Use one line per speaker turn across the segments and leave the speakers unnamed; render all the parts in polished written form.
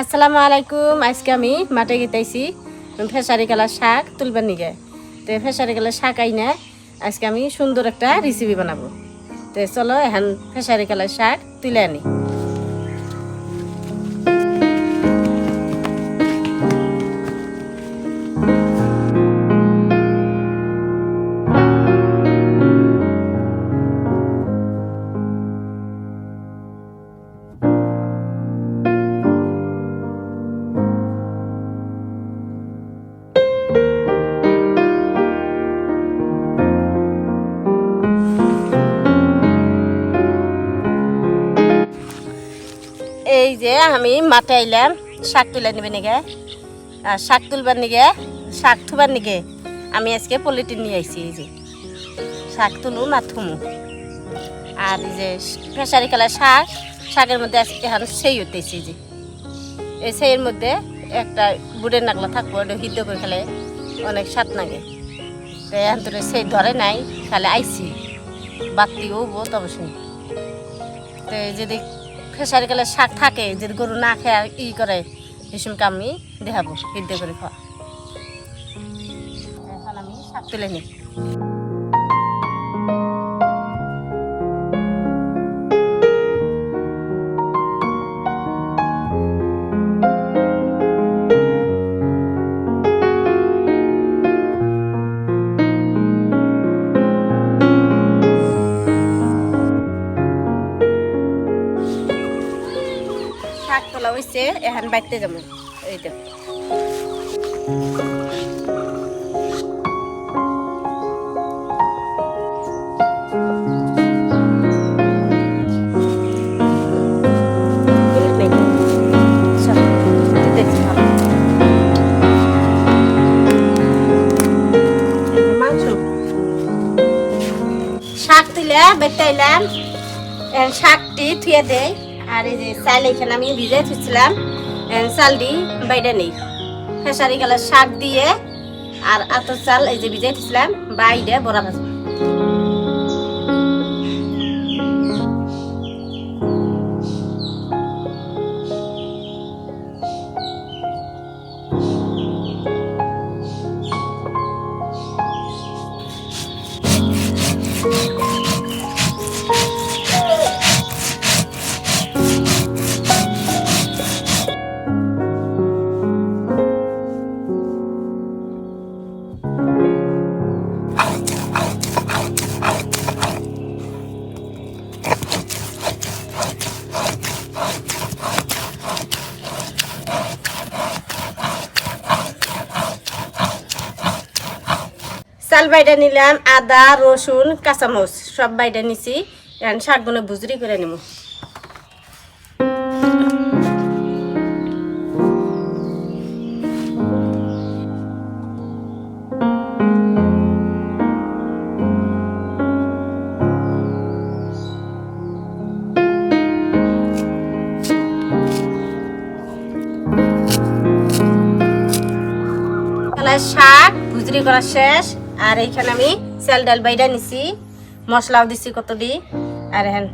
আসসালামু আলাইকুম। আজকে আমি মাঠে গেতেছি ফেসারি কালার শাক তুলবার নিগে। তো ফেসারি কালার শাক আইনা আজকে আমি সুন্দর একটা রেসিপি বানাবো। তো চলো এখন ফেসারি কালার শাক তুলে আনি। এই যে আমি মাঠে আইলাম শাক তুলে নিবে নিগে। আর শাক তুলবার নিগে শাক থুবার নিগে আমি আজকে পলিথিন নিয়ে আইছি। এই যে শাক তুলুম আর থুমু। আর এই যে ফেসারি কালার শাক, শাকের মধ্যে এখন সেই হতেছি। যে এই সেইয়ের মধ্যে একটা বুড়ের নাগলা থাকবো, ওটা সিদ্ধ করে খেলে অনেক স্বাদ লাগে। তো এখন তো সেই ধরে নাই, খালে আইসি বাতিও বহুত অবশ্যই। তো যদি ফেসারি কালার শাক থাকে, যদি গরু না খেয়ে ই করে, এই সময়কে আমি দেখাবো সিদ্ধ করে খাওয়া। এখন আমি শাক তুলে নিই। শাক তোলা হয়েছে, এখন বাইতে যাবো। এই দেখ শাক তুলে বেটে এলাম। শাকটি থুয়ে দেয়। আর এই যে চাল এখানে আমি ভিজে থুছিলাম, চালটি বাইরে নেই। ফেসারি কালার শাক দিয়ে আর আতর চাল এই যে ভিজে থুছিলাম বাইরে বড়া ভাজবো। চাল বাইটা নিলাম, আদা রসুন কাঁচামচ সব বাইটা নিছি। এখন শাকগুলো ভুজরি করে নিব। শাক ভুজরি করা শেষ। আর এইখানে আমি চাল ডাল বাইডা নিছি, মশলাও দিছি কত দি। আর এখন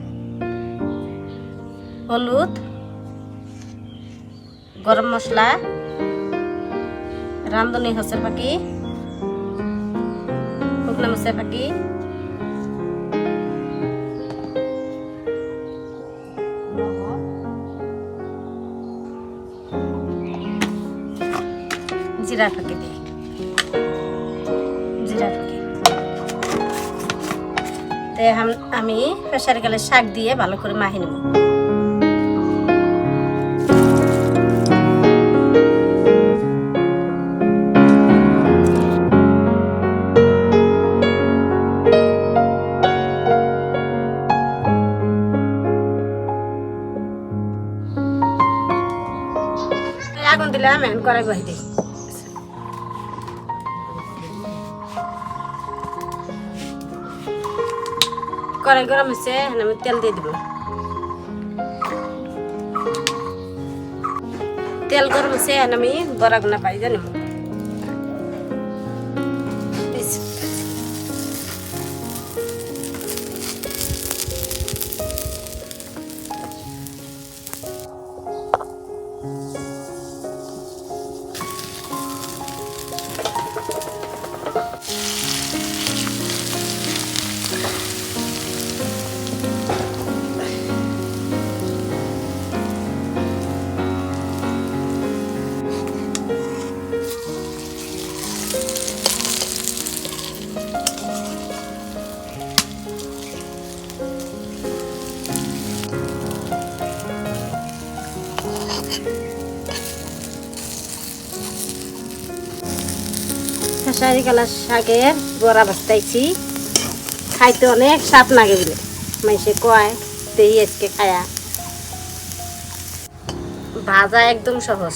হলুদ, গরম মশলা, রাঁধুনি হসের পাখি, শুকনা মরিচের পাখি, জিরা ফাঁকি দিই, জিরা ফাঁকি। তো আমি ফেসারি কালার শাক দিয়ে ভালো করে মাখি নেব। আগুন দিলাম, এখন কড়াই বহাই দিই। কড়াই গরম হয়েছে, আমি তেল দিয়ে দিব। তেল গরম হয়েছে, আমি বড়া গুনা পাই জানিব। খেসারি কালার শাকের বড়া বাস্তাইছি, খাইতে অনেক স্বাদ লাগে বলে মাইসে কয়, তেই আজকে খায়া। ভাজা একদম সহজ,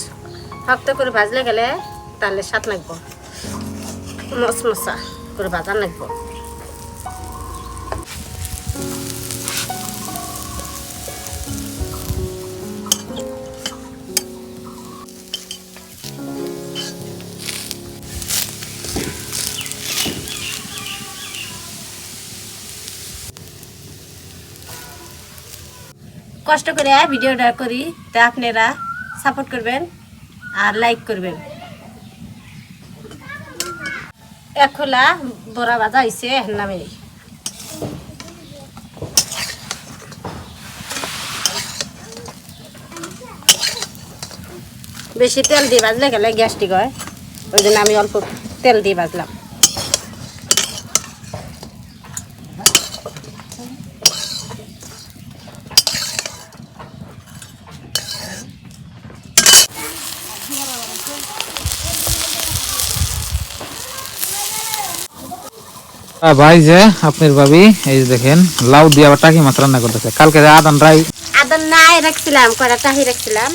শক্ত করে ভাজলে গেলে তাহলে স্বাদ লাগবো, মশমশা করে ভাজা লাগবো। কষ্ট করে ভিডিওটা করি, তা আপনারা সাপোর্ট করবেন আর লাইক করবেন। এক খোলা বড়া ভাজা হয়েছে নামে। বেশি তেল দিয়ে ভাজলে গেলে গ্যাস্ট্রিক হয়, ওই জন্য আমি অল্প তেল দিয়ে ভাজলাম।
ভাই যে আপনার ভাবি এই যে দেখেন লাউ দিয়ে আবার টাকি মাছ রান্না করতেছে। কালকে আদান
নাই রাখছিলাম, কয়টা টাহি রাখছিলাম,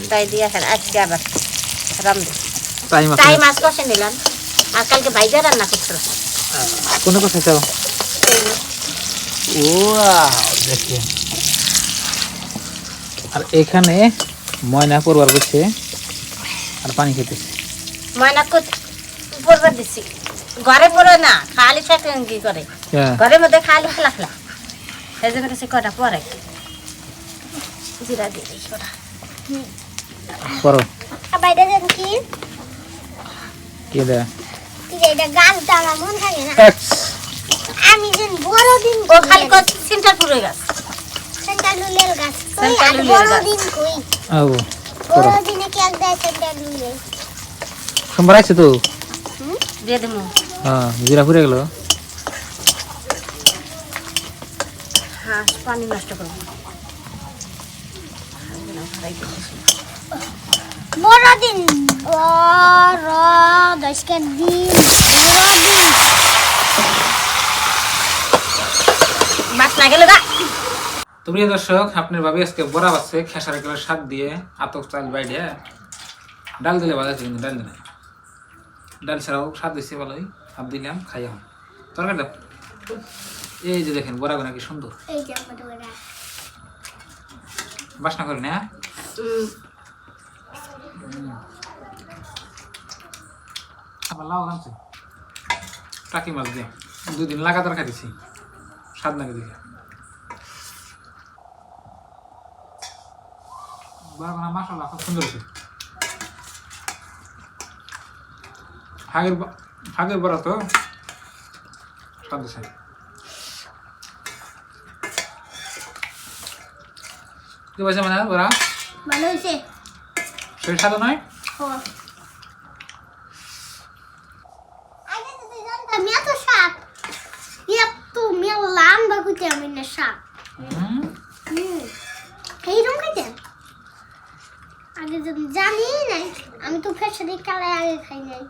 তাই দিয়ে আজকে আবার টাই মাছ কষে নিলাম। আর কালকে ভাইজা রান্না করছিল।
কোন কথা চাও? দেখেন, আর এখানে ময়না পড়বার বসে আর পানি খেতেছে।
ময়না পড়বার দিচ্ছি, ঘরে পড়ে না, খালি কি করে ঘরের মধ্যে খালি খেলা খেলা, সেই জন্য কাছে কটা পরে জিরা দিয়ে কটা
পড়ো।
বাইরে দেন কি
কি দে
এটা গাছ দাঁড়া মন থাকে না। আমি যেন বড় দিন
ও খালি সেন্টার পুরো গাছ,
সেন্টার লুলেল গাছ কই আর বড় দিন কই।
ও
বড় দিনে কি এক দেয় সেন্টার লুলেল
সোমবার আছে তো
দিয়ে দেবো।
হ্যাঁ, জিরা পুড়ে গেল।
হ্যাঁ, পানি নষ্ট করবো।
বড় দিন বড় দশকের দিন বড় দিন
মাছ না গেলে
তো প্রিয় দর্শক, আপনার ভাবি আজকে বড়া বাজছে খেসারি কালার শাক দিয়ে, আতক চাল বাইরে ডাল দিলে বাজাচ্ছে, কিন্তু ডাল দিলে ডাল ছাড়াও স্বাদ দিচ্ছে ভালোই। ভাব দিলাম খাইয়া হন তরকারি দাও। এই যে দেখেন বড়া গোনা কি সুন্দর,
এই যে আমাদের বড়া
বাসনা করি না। আবার লাউ আনছে টাকি মাছ দিয়ে, 2 দিন লাগাতার খাইতেছি, স্বাদ নাকি দেখে। বড়া গোনা মাশাআল্লাহ খুব সুন্দর হয়েছে। হাগের বড়া তো স্বাদ আছে। কি বলছে মানে বড়া
ভালো হইছে?
সেই স্বাদ নয়?
হ্যাঁ, আগে তো জানতাম এত শাক, এত মেলাম বাকুতে আমি না শাক। এইরকম খাইতেন আগে যদি জানি নাই, আমি তো খেসারি কালাই আগে খাই নাই।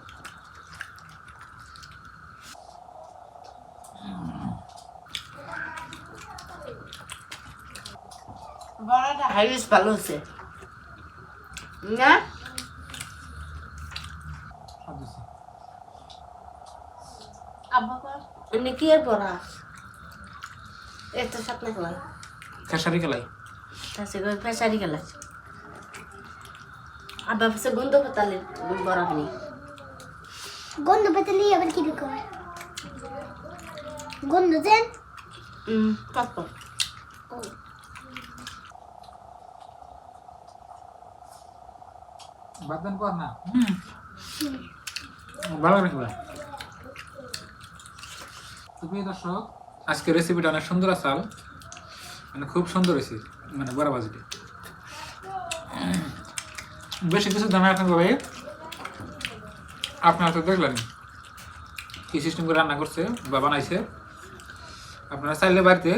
বড়াটা হাইস ভালো হচ্ছে না? এমনি কি এর বড়া এত স্বাদ না খেলাই
খেসারি কালাই
ফেসারি খেলাই আবার সে গন্ধ পাতালে বড়া বানি
গন্ধ পেতেলি আবার কি রকম গন্ধ দেন?
পাপ
বাদাম পর না ভালো লাগবে। তো প্রিয় দর্শক, আজকে রেসিপিটা অনেক সুন্দর আসাল, মানে খুব সুন্দর হয়েছে, মানে বড়া ভাজিটা বেশি কিছু দামে আপনার ভাই আপনারা তো দেখলেন কি সিস্টেম করে রান্না করছে বা বানাইছে। আপনারা চাইলে বাড়িতে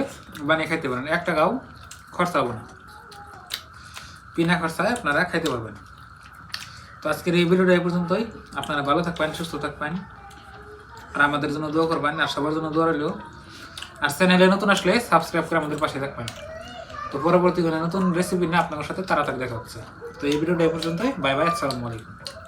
বানিয়ে খাইতে পারেন, 1 টাকাও খরচা হবে না, বিনা খরচায় আপনারা খাইতে পারবেন। তো আজকের এই ভিডিওটা এই পর্যন্তই। আপনারা ভালো থাকবেন, সুস্থ থাকবেন, আর আমাদের জন্য দোয়া করবেন, আর সবার জন্য দোয়া রইল। আর চ্যানেলে নতুন আসলে সাবস্ক্রাইব করে আমাদের পাশে থাকবেন। তো পরবর্তী কোনো নতুন রেসিপি নিয়ে আপনাদের সাথে তাড়াতাড়ি দেখা হচ্ছে। তো এই ভিডিওটা এই পর্যন্তই। বাই বাই, আসসালামু আলাইকুম।